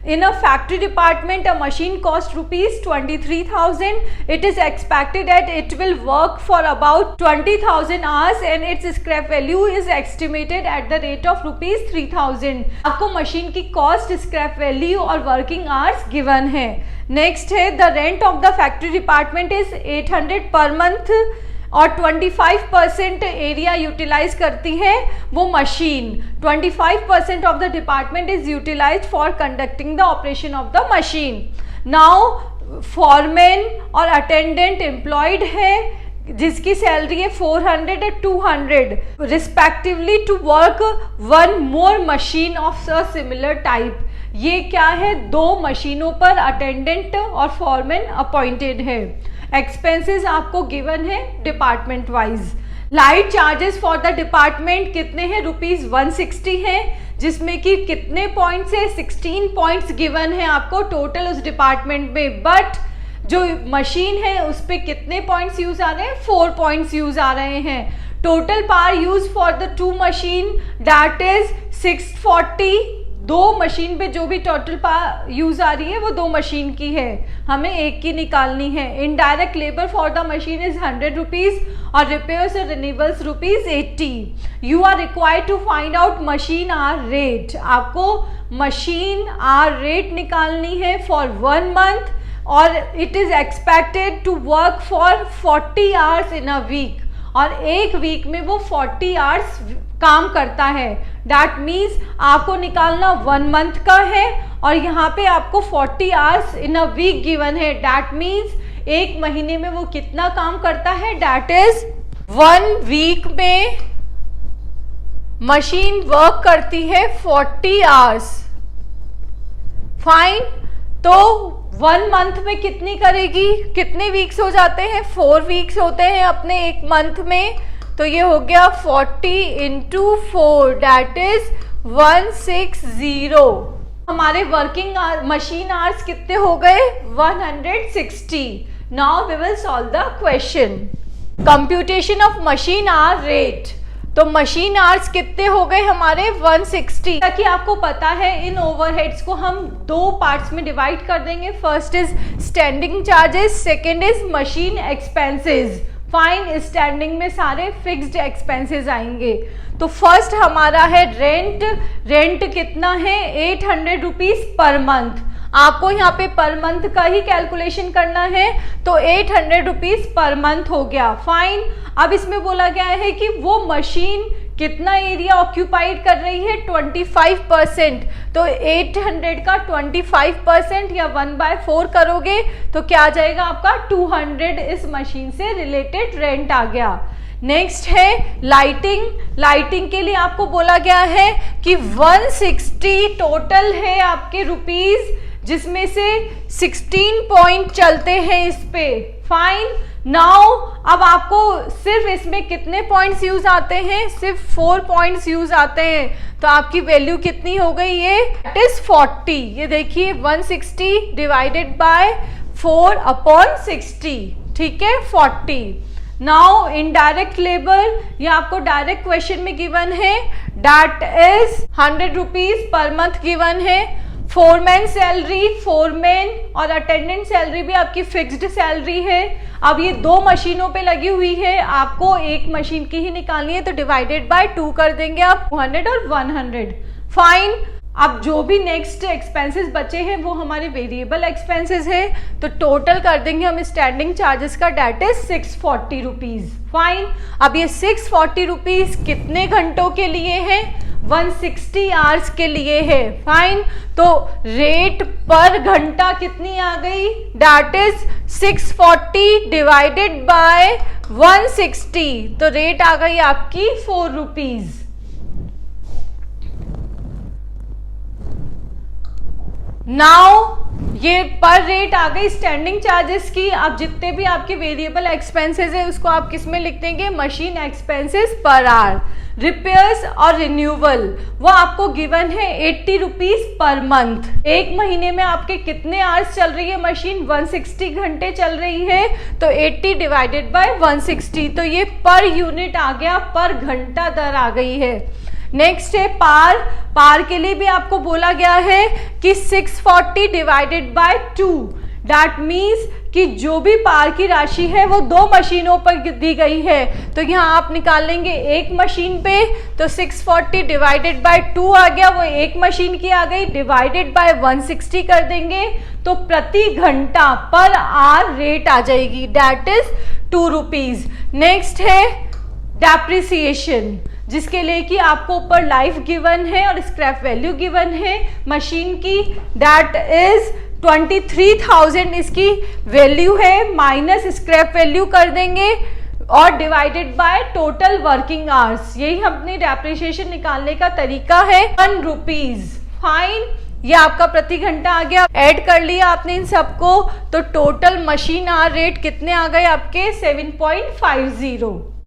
In a factory department, a machine costs rupees 23,000. It is expected that it will work for about 20,000 hours and its scrap value is estimated at the rate of rupees 3,000. आपको machine की cost, scrap value और working hours given है. Next है the rent of the factory department is 800 per month और 25% area utilise करती है वो machine. 25% of the department is utilise for conducting the operation of the machine. Now foreman और attendant employed है जिसकी salary है 400 और 200 respectively to work one more machine of a similar type. ये क्या है, 2 मशीनों पर अटेंडेंट और फॉरमैन अपॉइंटेड है. एक्सपेंसेस आपको गिवन है department wise. Light charges for the department कितने हैं, रुपीज 160 है, जिसमें कि कितने पॉइंट्स है, 16 पॉइंट्स गिवन है आपको टोटल उस डिपार्टमेंट में. बट जो मशीन है उस पर कितने पॉइंट्स यूज आ रहे हैं, 4 पॉइंट्स यूज आ रहे हैं. Total power use for the 2 machine that is 640. 2 machine पे जो भी टोटल पावर यूज आ रही है वो 2 मशीन की है, हमें एक की निकालनी है. Indirect labour for the machine is 100 rupees और रिपेयर्स और renewals rupees 80. You are required to find out machine hour rate. आपको मशीन आर रेट निकालनी है फॉर 1 मंथ और it is expected to work for 40 hours in a week और एक week में वो 40 आवर्स काम करता है. डैट मीन्स आपको निकालना 1 मंथ का है और यहाँ पे आपको 40 hours in a week given है. डैट मीन्स एक महीने में वो कितना काम करता है, डैट इज 1 वीक में मशीन वर्क करती है 40 आवर्स. फाइन. तो 1 मंथ में कितनी करेगी, कितने वीक्स हो जाते हैं, 4 वीक्स होते हैं अपने एक मंथ में. तो ये हो गया 40 इंटू 4 डैट इज 160. हमारे वर्किंग मशीन आवर्स कितने हो गए, 160. Now we will solve the question. Computation of machine hour rate. तो मशीन आवर्स कितने हो गए हमारे, 160. ताकि आपको पता है इन ओवरहेड्स को हम 2 पार्ट्स में डिवाइड कर देंगे. First is standing charges, second is machine expenses. Fine. Standing में सारे फिक्स्ड एक्सपेंसेस आएंगे. तो फर्स्ट हमारा है रेंट. रेंट कितना है, 800 रुपीज पर मंथ. आपको यहाँ पे पर मंथ का ही कैलकुलेशन करना है तो 800 रुपीज पर मंथ हो गया. फाइन. अब इसमें बोला गया है कि वो मशीन कितना एरिया ऑक्यूपाइड कर रही है, 25%. तो 800 का 25% या 1/4 करोगे तो क्या आ जाएगा आपका 200 इस मशीन से रिलेटेड रेंट आ गया. नेक्स्ट है लाइटिंग. लाइटिंग के लिए आपको बोला गया है कि 160 टोटल है आपके रुपीज, जिसमें से 16 पॉइंट चलते हैं इस पे. फाइन. नाउ अब आपको सिर्फ इसमें कितने पॉइंट्स यूज आते हैं, सिर्फ 4 पॉइंट्स यूज आते हैं. तो आपकी वैल्यू कितनी हो गई, ये इट इज 40. ये देखिए 160 डिवाइडेड बाय 4 अपॉन 60, ठीक है, 40. नाउ इनडायरेक्ट लेबर, ये आपको डायरेक्ट क्वेश्चन में गिवन है, that is 100 rupees per month given है. फोरमैन सैलरी, फोरमैन और अटेंडेंट सैलरी भी आपकी फिक्स्ड सैलरी है. अब ये 2 मशीनों पे लगी हुई है, आपको एक मशीन की ही निकालनी है तो डिवाइडेड बाय 2 कर देंगे आप, 200 और 100. फाइन. अब जो भी नेक्स्ट एक्सपेंसेस बचे हैं वो हमारे वेरिएबल एक्सपेंसेस है तो टोटल कर देंगे हम स्टैंडिंग चार्जेस का, डेट इज 640 रुपीज. फाइन. अब ये 640 रुपीज कितने घंटों के लिए है, 160 आवर्स के लिए है. फाइन. तो रेट पर घंटा कितनी आ गई, दैट इज 640 डिवाइडेड बाय 160. तो रेट आ गई आपकी 4 रुपीज. नाउ ये पर रेट आ गई स्टैंडिंग चार्जेस की. अब जितने भी आपके वेरिएबल एक्सपेंसेस है उसको आप किस में लिख देंगे, machine expenses per hour. Repairs और रिन्यूअल वो आपको गिवन है 80 रुपीज पर मंथ. एक महीने में आपके कितने आवर्स चल रही है मशीन, 160 घंटे चल रही है तो 80 डिवाइडेड बाय 160. तो ये पर यूनिट आ गया, पर घंटा दर आ गई है. नेक्स्ट है पार। पार के लिए भी आपको बोला गया है कि 640 डिवाइडेड बाय 2, दैट मीन्स कि जो भी पार की राशि है वो 2 मशीनों पर दी गई है। तो यहाँ आप निकाल लेंगे एक मशीन पे, तो 640 डिवाइडेड बाय 2 आ गया, वो एक मशीन की आ गई, डिवाइडेड बाय 160 कर देंगे तो प्रति घंटा पर आवर रेट आ जाएगी, दैट इज 2 रुपीज। नेक्स्ट है डेप्रिसिएशन, जिसके लिए कि आपको ऊपर लाइफ गिवन है और स्क्रैप वैल्यू गिवन है मशीन की, दैट इज 23,000 इसकी वैल्यू है, माइनस स्क्रैप वैल्यू कर देंगे और divided by total working hours. यही अपनी डेप्रिसिएशन निकालने का तरीका है, 1 रुपीज। फाइन, ये आपका प्रति घंटा आ गया। ऐड कर लिया आपने इन सबको, तो टोटल मशीन आवर रेट कितने आ गए आपके 7.50।